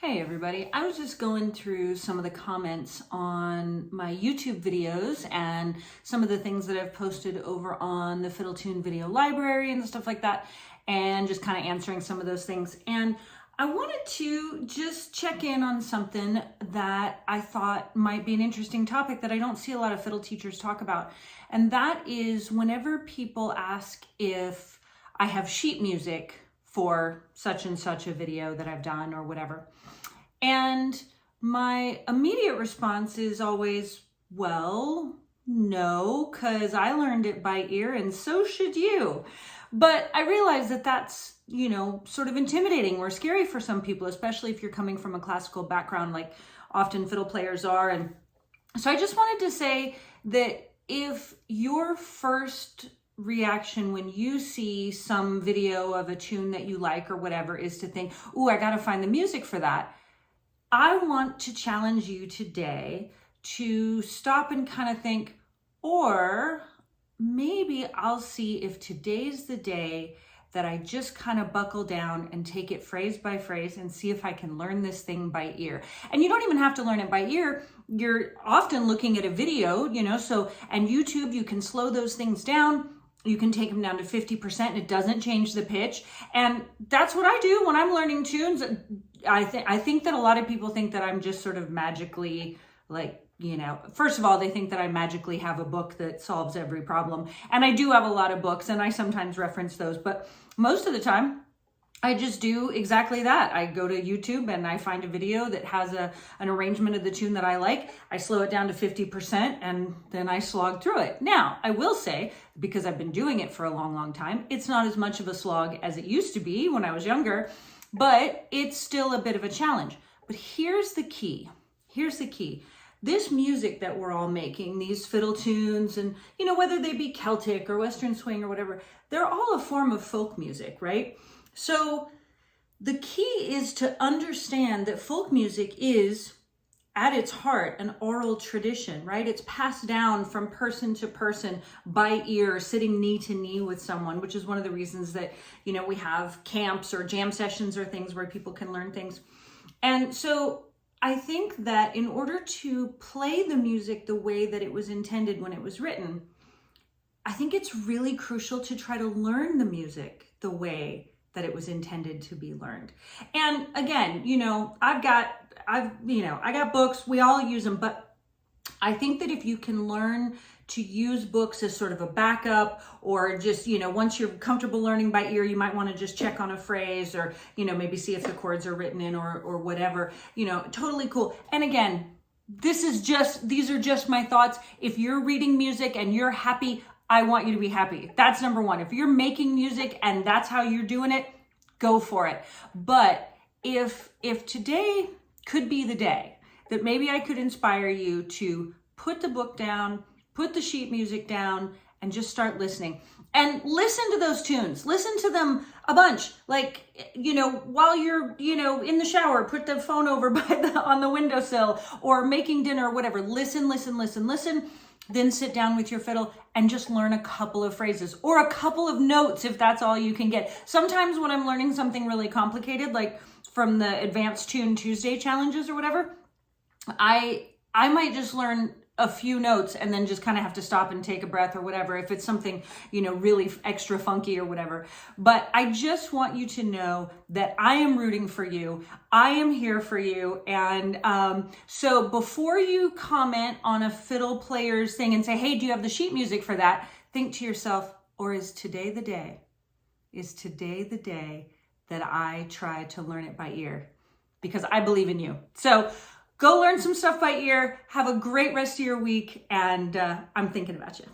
Hey everybody, I was just going through some of the comments on my YouTube videos and some of the things that I've posted over on the Fiddle Tune video library and stuff like that, and just kind of answering some of those things. And I wanted to just check in on something that I thought might be an interesting topic that I don't see a lot of fiddle teachers talk about. And that is whenever people ask if I have sheet music for such and such a video that I've done or whatever. And my immediate response is always, well, no, because I learned it by ear and so should you. But I realize that that's, sort of intimidating or scary for some people, especially if you're coming from a classical background like often fiddle players are. And so I just wanted to say that if your first reaction when you see some video of a tune that you like or whatever is to think, ooh, I got to find the music for that, I want to challenge you today to stop and kind of think, or maybe I'll see if today's the day that I just kind of buckle down and take it phrase by phrase and see if I can learn this thing by ear. And you don't even have to learn it by ear. You're often looking at a video, and YouTube, you can slow those things down. You can take them down to 50% and it doesn't change the pitch. And that's what I do when I'm learning tunes. I think that a lot of people think that I'm just sort of magically first of all, they think that I magically have a book that solves every problem. And I do have a lot of books and I sometimes reference those, but most of the time I just do exactly that. I go to YouTube and I find a video that has an arrangement of the tune that I like. I slow it down to 50% and then I slog through it. Now, I will say, because I've been doing it for a long, long time, it's not as much of a slog as it used to be when I was younger, but it's still a bit of a challenge. But here's the key. This music that we're all making, these fiddle tunes, and whether they be Celtic or Western swing or whatever, they're all a form of folk music, right? So the key is to understand that folk music is, at its heart, an oral tradition, right? It's passed down from person to person by ear, sitting knee to knee with someone, which is one of the reasons that, we have camps or jam sessions or things where people can learn things. And so I think that in order to play the music the way that it was intended when it was written, I think it's really crucial to try to learn the music the way that it was intended to be learned. And again, I got books, we all use them, but I think that if you can learn to use books as sort of a backup, or just, once you're comfortable learning by ear, you might want to just check on a phrase or, maybe see if the chords are written in or whatever, totally cool. And again, these are just my thoughts. If you're reading music and you're happy, I want you to be happy. That's number one. If you're making music and that's how you're doing it, go for it. But if today could be the day that maybe I could inspire you to put the book down, put the sheet music down, and just start listening. And listen to those tunes. Listen to them a bunch. While you're, in the shower, put the phone over on the windowsill or making dinner or whatever. Listen. Then sit down with your fiddle and just learn a couple of phrases or a couple of notes if that's all you can get. Sometimes when I'm learning something really complicated, like from the Advanced Tune Tuesday challenges or whatever, I might just learn a few notes and then just kind of have to stop and take a breath or whatever if it's something, really extra funky or whatever. But I just want you to know that I am rooting for you. I am here for you. And so before you comment on a fiddle player's thing and say, hey, do you have the sheet music for that? Think to yourself, or is today the day? Is today the day that I try to learn it by ear? Because I believe in you. So go learn some stuff by ear. Have a great rest of your week. And I'm thinking about you.